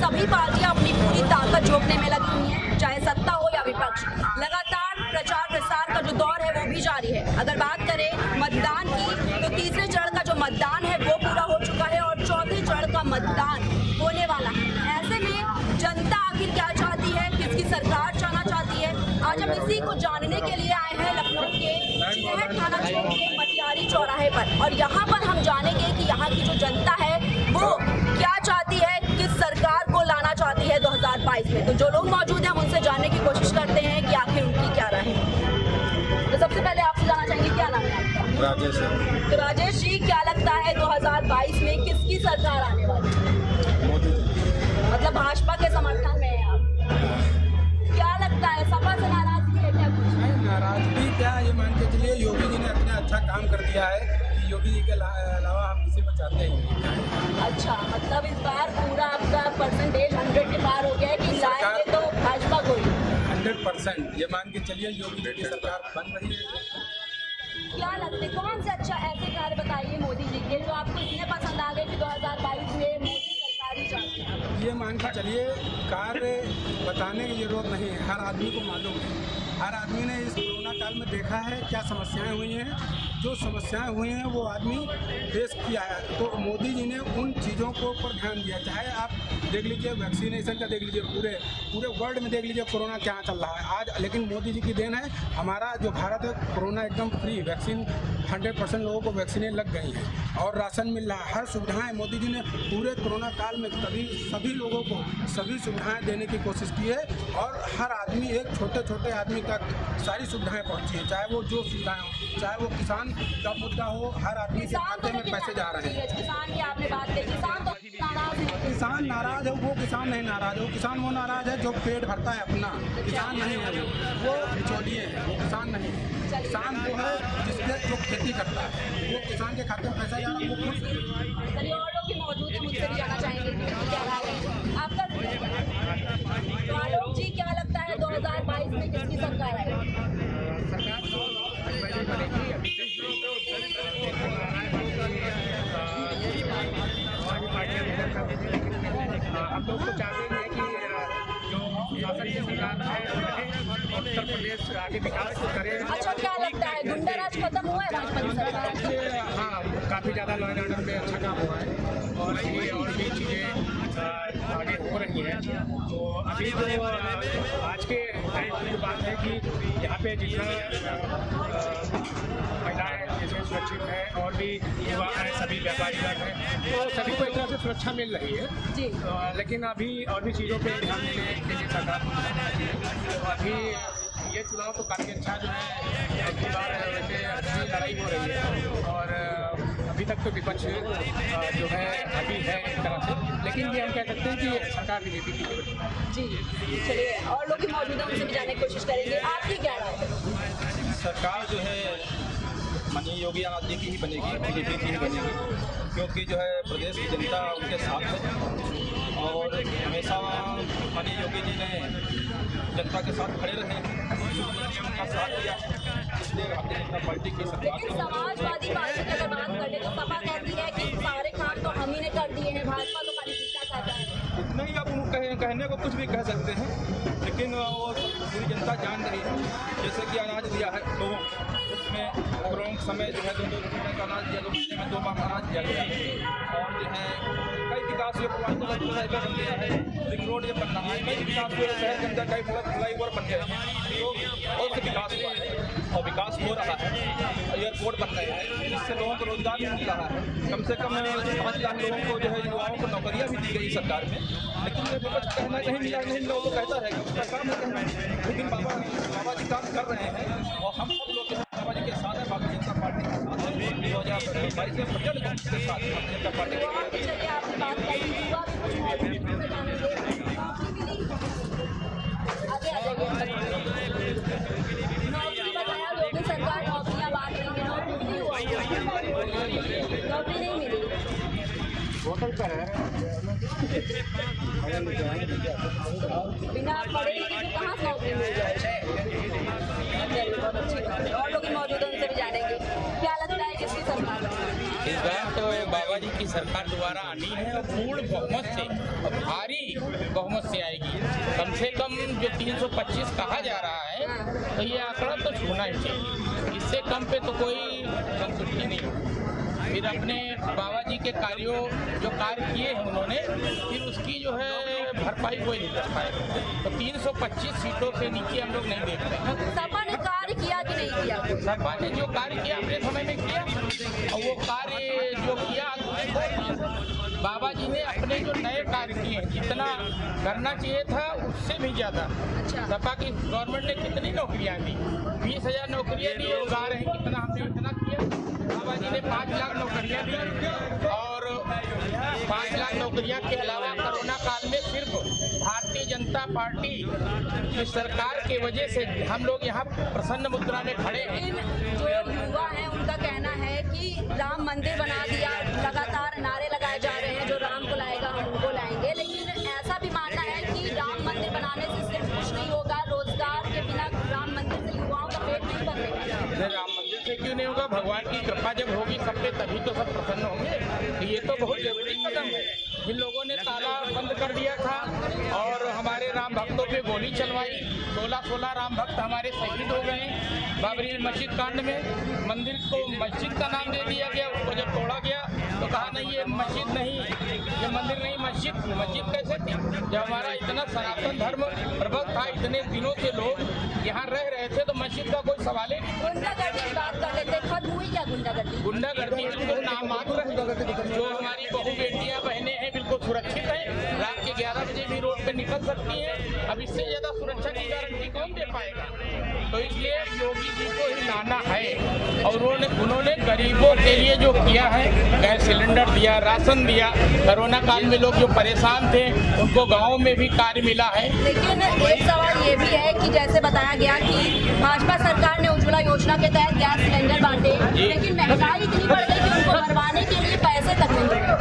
सभी पार्टियां अपनी पूरी ताकत झोंकने में लगी हुई हैं, चाहे सत्ता हो या विपक्ष। लगातार प्रचार प्रसार का जो दौर है वो भी जारी है। अगर बात करें मतदान की, तो तीसरे चरण का जो मतदान है वो पूरा हो चुका है और चौथे चरण का मतदान होने वाला है। ऐसे में जनता आखिर क्या चाहती है, किसकी सरकार चाहना चाहती है, आज हम इसी को जानने के लिए आए हैं लखनऊ के चिन्हट थाना क्षेत्र के मटियारी चौराहे पर। और यहाँ पर हम जानेंगे कि यहाँ की जो जनता है वो क्या चाहती है, किस सरकार को लाना चाहती है 2022 में। तो जो लोग मौजूद हैं हम उनसे जानने की कोशिश करते हैं कि आखिर उनकी क्या राय है। तो सबसे पहले आपसे जानना चाहेंगे, क्या नाम है आपका? राजेश। तो राजेश जी, क्या लगता है 2022 में किसकी सरकार आने वाली है? मोदी। मतलब भाजपा के समर्थन में है आप? क्या लगता है, सपा से नाराजगी है क्या कुछ? नाराजगी क्या, ये मान के चलिए योगी जी ने इतना अच्छा काम कर दिया है कि योगी जी के अलावा हम किसी को चाहते ही नहीं। अच्छा, मतलब इस बार पूरा आपका परसेंटेज 100 के पार हो गया है कि लाएंगे तो भाजपा को ही? 100% ये मान के चलिए योगी जी की सरकार बन रही है। क्या लगता है, कौन से अच्छा ऐसे कार्य बताइए मोदी जी के जो आपको इतने पसंद आ गए कि 2022 में मोदी सरकार ही चाहती है? ये मान के चलिए कार्य बताने की जरूरत नहीं है, हर आदमी को मालूम है। हर आदमी ने इस कोरोना काल में देखा है क्या समस्याएं हुई हैं। जो समस्याएं हुई हैं वो आदमी फेस किया है, तो मोदी जी ने उन चीज़ों को ऊपर ध्यान दिया। चाहे आप देख लीजिए वैक्सीनेशन का, देख लीजिए पूरे वर्ल्ड में देख लीजिए कोरोना क्या चल रहा है आज, लेकिन मोदी जी की देन है। हमारा जो भारत है कोरोना एकदम फ्री, वैक्सीन 100% लोगों को वैक्सीनें लग गई हैं और राशन मिल रहा है, हर सुविधाएं मोदी जी ने पूरे कोरोना काल में सभी लोगों को सभी सुविधाएं देने की कोशिश की है। और हर आदमी, एक छोटे आदमी तक सारी सुविधाएं पहुंची है, चाहे वो जो सुविधाएं हो, चाहे वो किसान का मुद्दा हो, हर आदमी के खाते में पैसे जा रहे हैं। किसान की आपने बात की, किसान तो नाराज है। किसान नाराज है, वो किसान नहीं नाराज है, वो किसान वो नाराज है जो पेट भरता है अपना। किसान नहीं है वो बिचौलिए है, वो किसान नहीं है। किसान वो है जिसके जो खेती करता है, वो किसान के खाते में पैसा जा रहा है, वो खुश है। चलिए, और लोग भी मौजूद हैं, मुझसे भी जानना चाहेंगे कि क्या राय है आपका। तो आलोक जी, क्या लगता है 2022 में किसकी सरकार आएगी? हम लोग तो चाहते हैं कि जो शासन की सरकार है उत्तर प्रदेश आगे विकास करे। अच्छा, क्या लगता है गुंडाराज खत्म हुआ है भाजपा की सरकार से? हाँ, काफ़ी ज़्यादा लॉ एंड ऑर्डर में अच्छा काम हुआ है और ये और भी चीज़ें आगे हो रही हैं। तो अभी तो आज के टाइम की बात है कि यहाँ पे जितना महिलाएं जैसे सुरक्षित है और भी युवा हैं, सभी व्यापारी वर्ग हैं, तो सभी को एक तरह से सुरक्षा मिल रही है जी। लेकिन अभी और भी चीज़ों पे ध्यान देने के लिए सरकार, तो अभी ये चुनाव तो काफ़ी अच्छा जो है अगली बार वैसे अच्छी लड़ाई हो रही है और अभी तक तो विपक्ष जो है अभी है एक तरह से, लेकिन ये हम कह सकते हैं कि सरकार बीजेपी की जी। चलिए, और लोग भी मौजूद हैं, उनसे भी जानने की कोशिश करेंगे, आपकी क्या राय है? सरकार जो है माननीय योगी आदित्य की ही बनेगी, बीजेपी की ही बनेगी, क्योंकि जो है प्रदेश की जनता उनके साथ है और हमेशा माननीय योगी जी ने जनता के साथ खड़े रहे, उनका साथ दिया, इसलिए भारतीय जनता पार्टी की सरकार। लेकिन समाजवादी पार्टी की अगर बात करें तो सपा कहती है कि सारे काम तो हम ही ने कर दिए हैं, भाजपा तो खाली कितना कहता है। इतना ही आप उनको कहने को कुछ भी कह सकते हैं, लेकिन वो पूरी जनता जान रही है। जैसे कि अनाज दिया है तो उसमें कोरोना समय जो है 2 रुपये का अनाज दिया, 2 महीने में 2 बार अनाज दिया गया और जो है कई विकास योजना बन गया है, रिंग रोड ये बन रहा है, कई विकास शहर के अंदर कई फ्लाईओवर बन गए हैं, तो बहुत से विकास हुआ है और विकास हो रहा है, एयरपोर्ट बन रहे हैं, जिससे लोगों को रोजगार भी मिल रहा है। कम से कम 5 लाख लोगों को जो है युवाओं को नौकरियाँ भी दी गई सरकार में, लेकिन विपक्ष कहना कहीं मिला नहीं, लोगों को कहता रहेगा, उसका काम है कहना। लेकिन बाबा जी काम कर रहे हैं और हम सब लोग बाबा जी के साथ हैं, भारतीय जनता पार्टी के साथ हैं, 2022 में प्रचंड बहुमत के साथ भारतीय जनता पार्टी के। चलिए, आपने बात करी, युवा भी कुछ मौजूद हैं, उनसे जानेंगे। आगे आ जाइए। नौकरी बताया, योगी सरकार नौकरियां बांट रही है, नौकरी नहीं हुआ, नौकरी नहीं मिली। होटल पर है बिना पढ़े लिखे के कहाँ से नौकरी मिल जाए। बहुत अच्छी बात है, और लोग मौजूद हैं, उनसे भी जानेंगे क्या लगता है किसकी सरकार? इस बार तो बाबा जी की सरकार दोबारा आनी दी है और पूर्ण बहुमत से और भारी बहुमत से आएगी। कम से कम जो 325 कहा जा रहा है तो ये आंकड़ा तो छूना ही चाहिए, इससे कम पे तो कोई संतुष्टि नहीं होगी। फिर अपने बाबा जी के कार्यों जो कार्य किए हैं उन्होंने, फिर उसकी जो है भरपाई कोई नहीं कर पाएगा। तो 325 सीटों से नीचे हम लोग नहीं देखते हैं। सपा ने कार्य किया कि नहीं किया? सपा ने जो कार्य किया अपने समय में किया, और वो कार्य जो किया बाबा जी ने अपने जो नए कार्य किए हैं, जितना करना चाहिए था उससे भी ज़्यादा। अच्छा। सपा की गवर्नमेंट ने कितनी नौकरियाँ दी? 20,000 नौकरियाँ दी, वो गा रहे हैं कितना हमने इतना किया। बाबा जी ने 5 लाख नौकरियाँ दी, और 5 लाख नौकरियाँ के अलावा कोरोना काल में सिर्फ भारतीय जनता पार्टी की सरकार के वजह से हम लोग यहाँ प्रसन्न मुद्रा में खड़े हैं। लेकिन जो युवा हैं उनका कहना है कि राम मंदिर बना दिया, लगातार नारे लगाए जा रहे हैं जो राम को लाएगा हम उनको लाएंगे, लेकिन ऐसा भी मानना है कि राम मंदिर बनाने से सिर्फ कुछ नहीं होगा, रोजगार के बिना राम मंदिर से युवाओं का पेट नहीं भरेगा। राम मंदिर से क्यों नहीं होगा? भगवान की कृपा जब होगी सब पे तभी तो सब प्रसन्न होंगे। तो ये तो बहुत जरूरी कदम है। जिन लोगों ने ताला बंद कर दिया था और हमारे राम भक्तों पे गोली चलवाई, 16 राम भक्त हमारे शहीद हो गए बाबरी मस्जिद कांड में। मंदिर को मस्जिद का नाम दे दिया गया, उसको जब तोड़ा गया तो कहा नहीं ये मस्जिद नहीं, ये मंदिर नहीं, मस्जिद। मस्जिद कैसे थी जब हमारा इतना सनातन धर्म प्रबल था, इतने दिनों से लोग यहाँ रह रहे थे, तो मस्जिद का कोई सवाल ही नहीं। गुंडागर्दी की बात कर लेते, खत्म हुई क्या गुंडागर्दी? गुंडागर्दी बिल्कुल नाम मात्र है। जो हमारी बहू बेटियां बहनें हैं बिल्कुल सुरक्षित हैं, रात के 11 बजे भी रोड पे निकल सकती हैं। अब इससे ज्यादा सुरक्षा की गारंटी कौन दे पाएगा? तो इसलिए योगी जी को ही लाना है। और उन्होंने गरीबों के लिए जो किया है, गैस सिलेंडर दिया, राशन दिया, कोरोना काल में लोग जो परेशान थे उनको गाँव में भी कार्य मिला है। लेकिन एक सवाल ये भी है कि जैसे बताया गया कि भाजपा सरकार ने उज्ज्वला योजना के तहत गैस सिलेंडर बांटे, लेकिन महंगाई इतनी बढ़ गई कि उनको भरवाने के लिए पैसे तक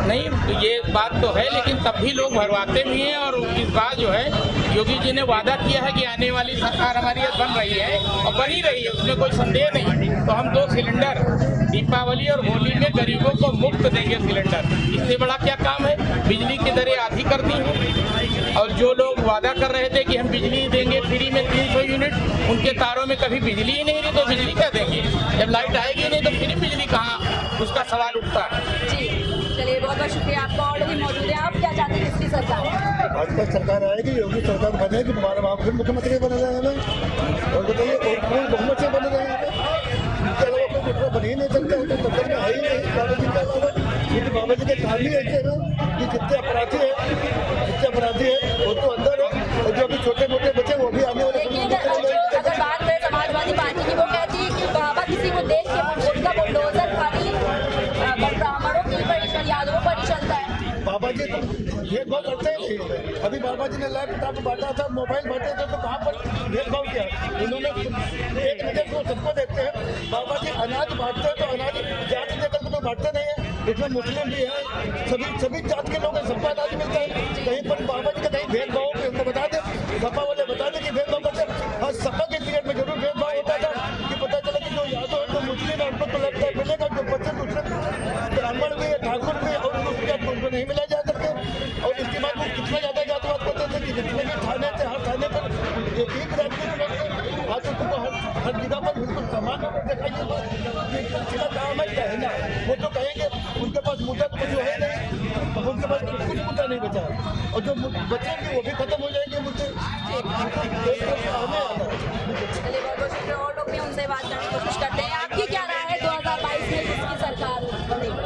नहीं। तो ये बात तो है, लेकिन तब भी लोग भरवाते भी हैं। और इस बार जो है योगी जी ने वादा किया है कि आने वाली सरकार हमारी बन रही है और बनी रही है, उसमें कोई संदेह नहीं। तो हम 2 सिलेंडर दीपावली और होली में गरीबों को मुफ्त देंगे सिलेंडर। इससे बड़ा क्या काम है? बिजली की दरें आधी कर दी हैं, और जो लोग वादा कर रहे थे कि हम बिजली देंगे फ्री में 300 यूनिट, उनके तारों में कभी बिजली ही नहीं रही, तो बिजली क्या देंगे? जब लाइट आएगी नहीं तो फिर बिजली कहाँ, उसका सवाल उठता है। जी चलिए, बहुत बहुत शुक्रिया आपका। और भी मौजूद है, आप क्या चाहते हैं किसकी सरकार? भाजपा सरकार आएगी, योगी सरकार बनेगी, तुम्हारा बाप फिर मुख्यमंत्री बने रहेंगे। और बताइए और बहुमत से बने रहेंगे, इसके अलावा कोई दूसरा बन ही नहीं सकता है। तो मतलब में है ही नहीं बाबा जी के अलावा, क्योंकि बाबा जी के काम ही ऐसे है कि जितने अपराधी है वो तो अंदर है, और जो अभी छोटे मोटे बच्चे वो भी आने वाले। लेकिन अगर बात करें समाजवादी पार्टी की, वो कहती है कि बाबा किसी को देख के उनका बुलडोजर खाली ब्राह्मणों की यादवों पर ही चलता है। बाबा जी तो भेदभाव करते हैं। अभी बाबा जी ने लैपटॉप बांटा था, मोबाइल बांटे थे, तो कहाँ पर भेदभाव किया? इन्होंने एक नजर को सबको देखते हैं। बाबा जी अनाज बांटते हैं तो अनाज जाति देकर तो बांटते नहीं है। इसमें मुस्लिम भी है, सभी जात के लोग हैं, सबको अनाज मिलता है। कहीं पर बाबा जी का कहीं भेदभाव उनको बता दे, सपा वाले बता दे कि भेदभाव करते। हाँ, सपा के पीरियड में जरूर भेदभाव होता था कि पता चला कि जो यादव है तो मुस्लिम है उनको तो लगता है मिलेगा, जो बच्चे दूसरे ब्राह्मण भी है, ठाकुर भी है, और उनको नहीं मिला जा सकते। और इसके बाद वो कितना ज्यादा जातिवाद करते थे कि जितने भी थाने थे, हर थाने पर एक राज्य में लोग थे, आज उनको हर जगह पर बिल्कुल समान दिखाई देता काम है कहना। वो तो कहेंगे उनके पास मुद्दा तो कुछ है नहीं, उनके पास कुछ मुद्दा नहीं बचा, और जो बचेंगे वो भी खत्म हो जाएंगे मुद्दे। और लोग भी उनसे बात करने की कोशिश करते हैं। आपकी क्या राय है 2022 में किसकी सरकार बनेगी?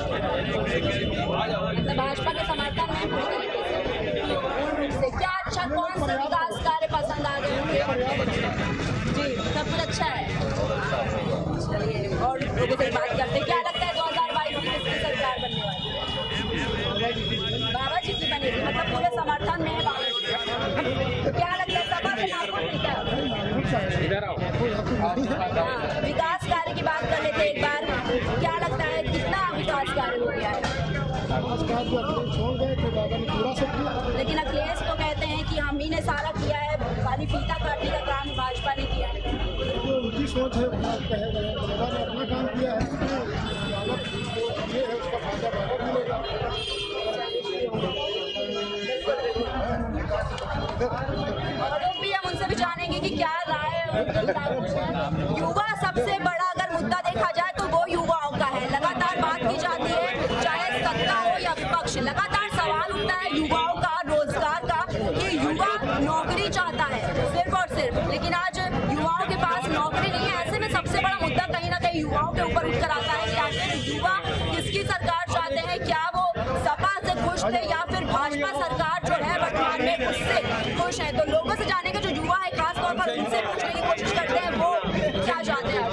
भाजपा के समर्थन में पूरी तरीके से क्या अच्छा कौन सा विकास कार्य पसंद आ गए होंगे? जी सब कुछ अच्छा है। चलिए और लोगों से बात करते हैं, क्या लगता है 2022 में किसकी सरकार बनने वाली है? बाबा जी की बनेगी, मतलब पूरे समर्थन में है बाबा जी। क्या लगता है सपा के नाम पर क्या? विकास कार्य की बात कर लेते एक बार, क्या लगता है कितना विकास कार्य हो गया है? लेकिन अखिलेश तो कहते हैं कि हम ही ने सारा किया है, खाली फीता काटने का काम भाजपा ने किया है। उनकी सोच है, अपना काम किया है, ये है उसका फायदा मिलेगा। युवा सबसे बड़ा अगर मुद्दा देखा जाए तो वो युवाओं का है। लगातार बात की जाती है, चाहे सत्ता हो या विपक्ष, लगातार सवाल उठता है युवाओं का, रोजगार का, कि युवा नौकरी चाहता है सिर्फ और सिर्फ, लेकिन आज युवाओं के पास नौकरी नहीं है। ऐसे में सबसे बड़ा मुद्दा कहीं ना कहीं युवाओं के ऊपर उठकर आता है कि आखिर युवा किसकी सरकार चाहते हैं, क्या वो सपा से खुश थे या फिर भाजपा सरकार जो है वर्तमान में उससे खुश है। तो लोगों से जाने के जो युवा है खास तौर पर उनसे पूछने की कोशिश करते हैं वो क्या चाहते हैं।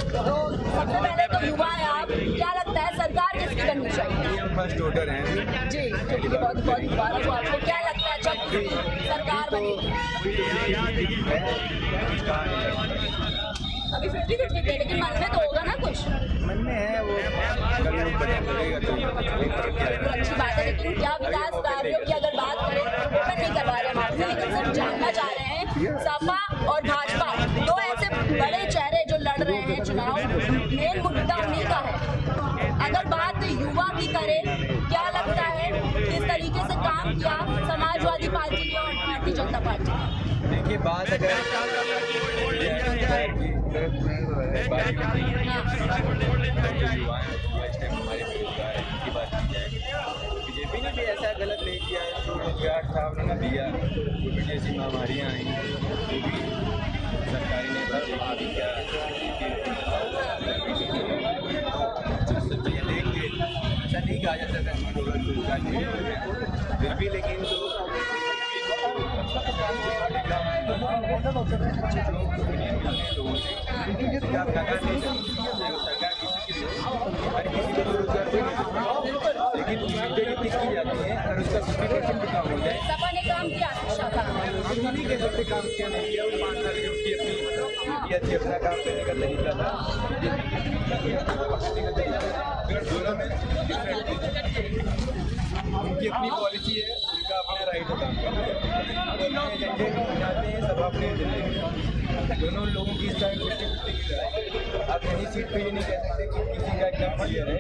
तो सबसे पहले तो युवा है आप, क्या लगता है सरकार किसकी बननी चाहिए? फर्स्ट वोटर हैं जी, तो बहुत बहुत मुबारक हो आपको। क्या लगता है जब सरकार बनेगी? अभी 50-50 है, लेकिन मन में तो होगा ना कुछ? मन में है वो कभी ऊपर चलेगा तो अच्छी बात है, लेकिन क्या विकास कार्यों की अगर बात करें, ओपन नहीं करवा रहे हम आपसे, लेकिन सिर्फ जानना चाह रहे हैं, सपा और भाजपा दो ऐसे बड़े चेहरे जो लड़ रहे हैं चुनाव, मेन मुद्दा उन्हीं का है। अगर बात युवा की करें, क्या लगता है किस तरीके से काम किया समाजवादी पार्टी ने और भारतीय जनता पार्टी ने? देखिए बात अगर बीजेपी ने भी ऐसा गलत नहीं किया, जो रोजगार था उन्होंने दिया, कोविड जैसी महामारियाँ आई, जो भी सरकारी ने क्या ऐसा नहीं कहा जा सकता रोजगार फिर भी, लेकिन लेकिन की जाती है और उसका 50% भी काम हो जाए। सपा ने काम किया, हम नहीं कह सकते काम किया नहीं किया, वो 5 साल की अपनी थी, अपना काम करने का तरीका था, उनकी अपनी पॉलिसी है, उनका अपना राइट है काम करना, एजेंडे बनाते हैं सब अपने दोनों लोगों की इस टाइम 50-50 की लड़ाई। आप यही सीट पे ये नहीं कह सकते कि किसी का एकदम क्लियर है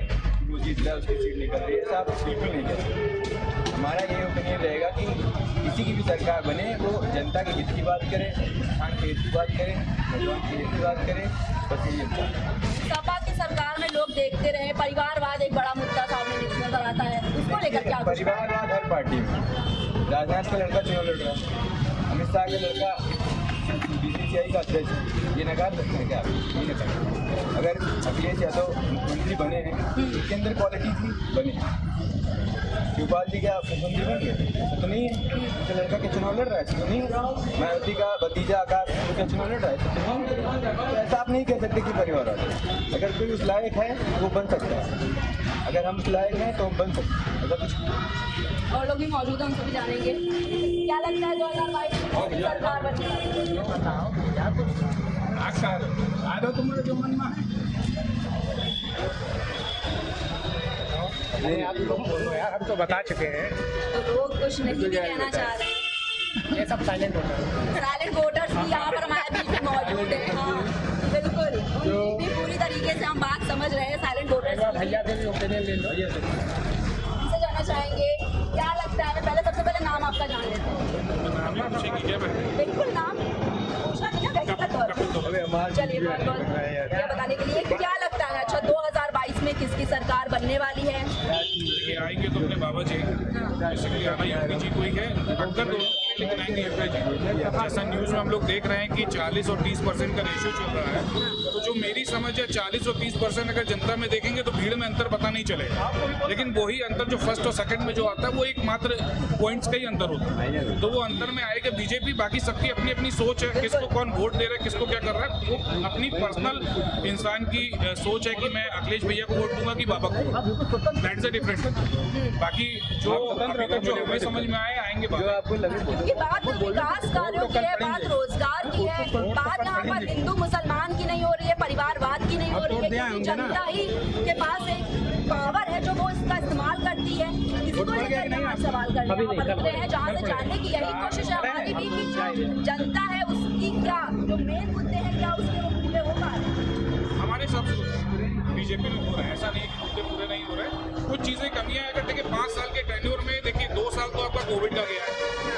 वो जीत रहा है उसकी सीट निकल रही है, ऐसा आप बिल्कुल नहीं कह सकते। हमारा ये ओपिनियन रहेगा कि किसी की भी सरकार बने वो जनता के हित की बात करे, किसान के हित की बात करे, नौजवान के हित की बात करे, बस यही। सपा की सरकार में लोग देखते रहे, परिवारवाद एक बड़ा मुद्दा सामने नजर आता है, उसको लेकर क्या? परिवारवाद हर पार्टी में, राजनाथ का लड़का चुनाव लड़ रहा है, अमित शाह का लड़का BCCI का अध्यक्ष, ये नकार सकते हैं क्या? नहीं नकार। अगर अखिलेश यादव मुख्यमंत्री बने हैं, उसके अंदर क्वालिटी थी, बने। शिवपाल जी क्या मुख्यमंत्री बन गए? तो नहीं है। उनके लड़का के चुनाव लड़ रहा है, तो नहीं है। मायावती का भतीजा आकाश उसका चुनाव लड़ रहा है, तो नहीं है। ऐसा आप नहीं कह सकते कि परिवार वाले, अगर कोई उस लायक है वो बन सकता है, अगर हम उस लायक हैं तो हम बन सकते हैं, ऐसा कुछ। और लोग भी मौजूद हैं, उनसे भी जानेंगे क्या लगता है 2022 में सरकार बनेगी? तुम्हारे जो मन में यार हम तो बता चुके हैं, तो लोग कुछ नहीं भी कहना चाह रहे हैं। ये सब साइलेंट होता है। साइलेंट वोटर्स भी यहाँ पर हमारे बीच में मौजूद है। हाँ बिल्कुल, उनकी भी पूरी तरीके से हम बात समझ रहे हैं साइलेंट वोटर्स की। भैया से भी ओपिनियन ले लो। इनसे जानना चाहेंगे क्या लगता है, पहले सबसे पहले नाम आपका जान लेते हैं। बिल्कुल नाम पूछना नहीं है, व्यक्तिगत तौर पर। चलिए बहुत बहुत यह बताने के लिए क्या लगता है, अच्छा 2022 में किसकी सरकार बनने वाली है? ये आएंगे तो अपने बाबा जी, बेसिकली आना योगी जी को ही है, टक्कर दोनों, लेकिन आएंगे योगी जी। जैसा न्यूज़ में हम लोग देख रहे हैं कि 40 और 30% का रेशियो चल रहा है, तो जो मेरी समझ है 40 और 30% अगर जनता में देखेंगे तो भीड़ में अंतर पता नहीं चलेगा, लेकिन वही अंतर जो फर्स्ट और सेकंड में जो आता है वो एक मात्र पॉइंट्स का ही अंतर होता है, तो वो अंतर में आएगा बीजेपी। बाकी सबकी अपनी अपनी सोच है, किसको कौन वोट दे रहा है, किसको क्या कर रहा है, वो अपनी पर्सनल इंसान की सोच है कि मैं अखिलेश भैया को वोट दूंगा कि बाबा को, दैट्स अ डिफरेंट। बाकी जो हमें समझ में आए आएंगे ये बात विकास कार्यों की है, बात रोजगार की है, बात यहाँ पर हिंदू मुसलमान की नहीं हो रही है, परिवारवाद की नहीं हो रही है, क्योंकि जनता ही के पास एक पावर है जो वो इसका इस्तेमाल करती है। इसको लेकर हम सवाल करते हैं, जहाँ से जानने की यही कोशिश है हमारी भी कि जो जनता है उसकी क्या जो मेन मुद्दे हैं क्या उसके वो पूरे हो पा रहे हैं? हमारे हिसाब से बीजेपी में हो रहा है, ऐसा नहीं कि मुद्दे पूरे नहीं हो रहे, कुछ चीज़ें कमियां हैं। अगर देखिए 5 साल के टेन्योर में देखिए 2 साल तो आपका कोविड का गया है,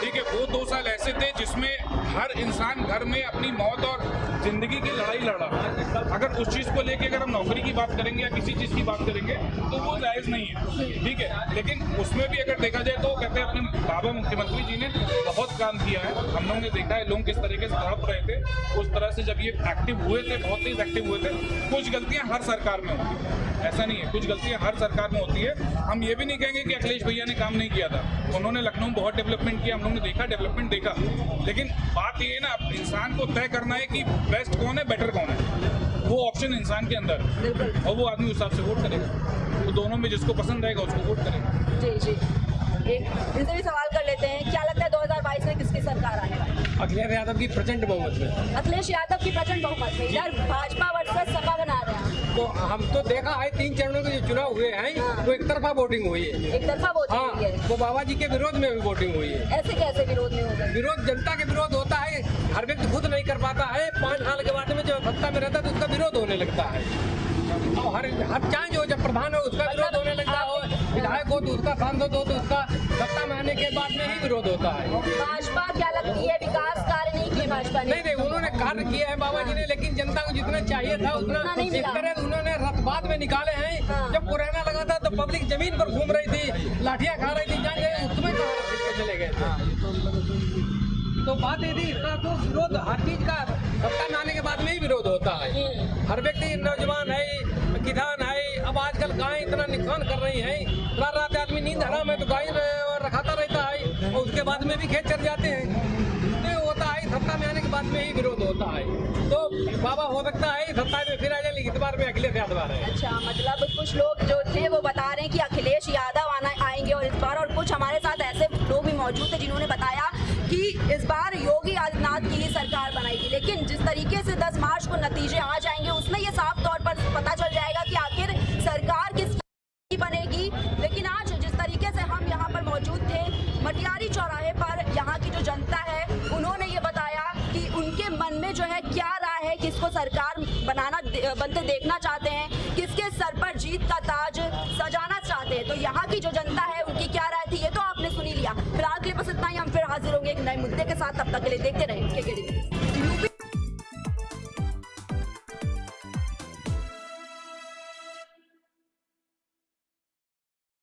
ठीक है, वो 2 साल ऐसे थे जिसमें हर इंसान घर में अपनी मौत और जिंदगी की लड़ाई लड़ रहा है। अगर उस चीज़ को लेके अगर हम नौकरी की बात करेंगे या किसी चीज़ की बात करेंगे तो वो जायज़ नहीं है, ठीक है। लेकिन उसमें भी अगर देखा जाए तो कहते हैं अपने बाबा मुख्यमंत्री जी ने बहुत काम किया है। हम लोगों ने देखा है लोग किस तरीके से तड़प रहे थे, उस तरह से जब ये एक्टिव हुए थे, बहुत तेज एक्टिव हुए थे। कुछ गलतियाँ हर सरकार में होती है, ऐसा नहीं है, कुछ गलतियाँ हर सरकार में होती है। हम ये भी नहीं कहेंगे कि अखिलेश भैया ने काम नहीं किया था, उन्होंने लखनऊ में बहुत डेवलपमेंट किया, हम लोगों ने देखा डेवलपमेंट देखा। लेकिन बात ये है ना, इंसान को तय करना है कि बेस्ट कौन है, बेटर कौन है, वो ऑप्शन इंसान के अंदर है और वो आदमी उस हिसाब से वोट करेगा। तो दोनों में जिसको पसंद आएगा उसको वोट करेगा। जी जी, एक इनसे भी सवाल कर लेते हैं, क्या लगता है 2022 में किसकी सरकार आने वाली है? अखिलेश यादव की प्रचंड बहुमत में। अखिलेश यादव की प्रचंड बहुमत में, इधर भाजपा वर्सेस सपा बना रहे हैं। तो हम तो देखा है 3 चरणों के जो चुनाव हुए हैं वो एक तरफा वोटिंग हुई है। एक तरफा वोटिंग हाँ, हुई है। वो बाबा जी के विरोध में भी वोटिंग हुई है। ऐसे कैसे विरोध में हो गए? विरोध जनता के विरोध होता है, हर व्यक्ति खुद नहीं कर पाता है। 5 साल के बाद में जब सत्ता में रहता है तो उसका विरोध होने लगता है। और हर चाहे जो जब प्रधान हो उसका विरोध होने लगता है, विधायक हो तो उसका, सांसद हो तो उसका, सत्ता में आने के बाद में ही विरोध होता है। भाजपा क्या लगती है विकास कार्य नहीं किए भाजपा ने? नहीं, उन्होंने कार्य किया है बाबा जी ने, लेकिन जनता को जितना चाहिए था उतना नहीं इस मिला। तरह उन्होंने रथबाद में निकाले हैं। हाँ। जब कोरोना लगा था तो पब्लिक जमीन पर घूम रही थी, लाठियां खा रही थी, जान उसमें चले गए थे। तो बात ये थी, इसका तो विरोध हर चीज का सत्ता में आने के बाद में ही विरोध होता है। हर व्यक्ति, नौजवान है, किसान है, अब आजकल गाय इतना नुकसान कर रही है, रात रात आदमी नींद हराम है तो गाय रखाता रहता है और उसके बाद में भी खेत चल जाते हैं। ये होता है, सत्ता में आने के बाद में ही विरोध होता है। तो बाबा हो सकता है सत्ता में फिर आ जाए, लेकिन इस बार में अखिलेश यादव आ रहे हैं। अच्छा, मतलब कुछ लोग जो थे वो बता रहे हैं कि अखिलेश यादव आएंगे और इस बार, और कुछ हमारे साथ ऐसे लोग भी मौजूद थे जिन्होंने बताया कि इस बार योगी आदित्यनाथ की ही सरकार बनाएगी। लेकिन जिस तरीके से 10 मार्च को नतीजे आ जाएंगे उसमें ये साफ तौर पर पता चल जाएगा कि आखिर सरकार किस बनेगी। लेकिन आज जिस तरीके से हम यहाँ पर मौजूद थे मटियारी चौराहे पर, यहाँ की जो जनता है उन्होंने ये बताया कि उनके मन में जो है क्या राय है, किसको सरकार बनते देखना चाहते हैं, किसके सर पर जीत का ताज सजाना चाहते हैं। तो यहाँ की जो जनता है उनकी क्या राय थी ये तो आपने सुनी लिया। फिलहाल के लिए बस इतना ही, हम फिर हाजिर होंगे एक नए मुद्दे के साथ। तब तक के लिए देखते रहें KKD।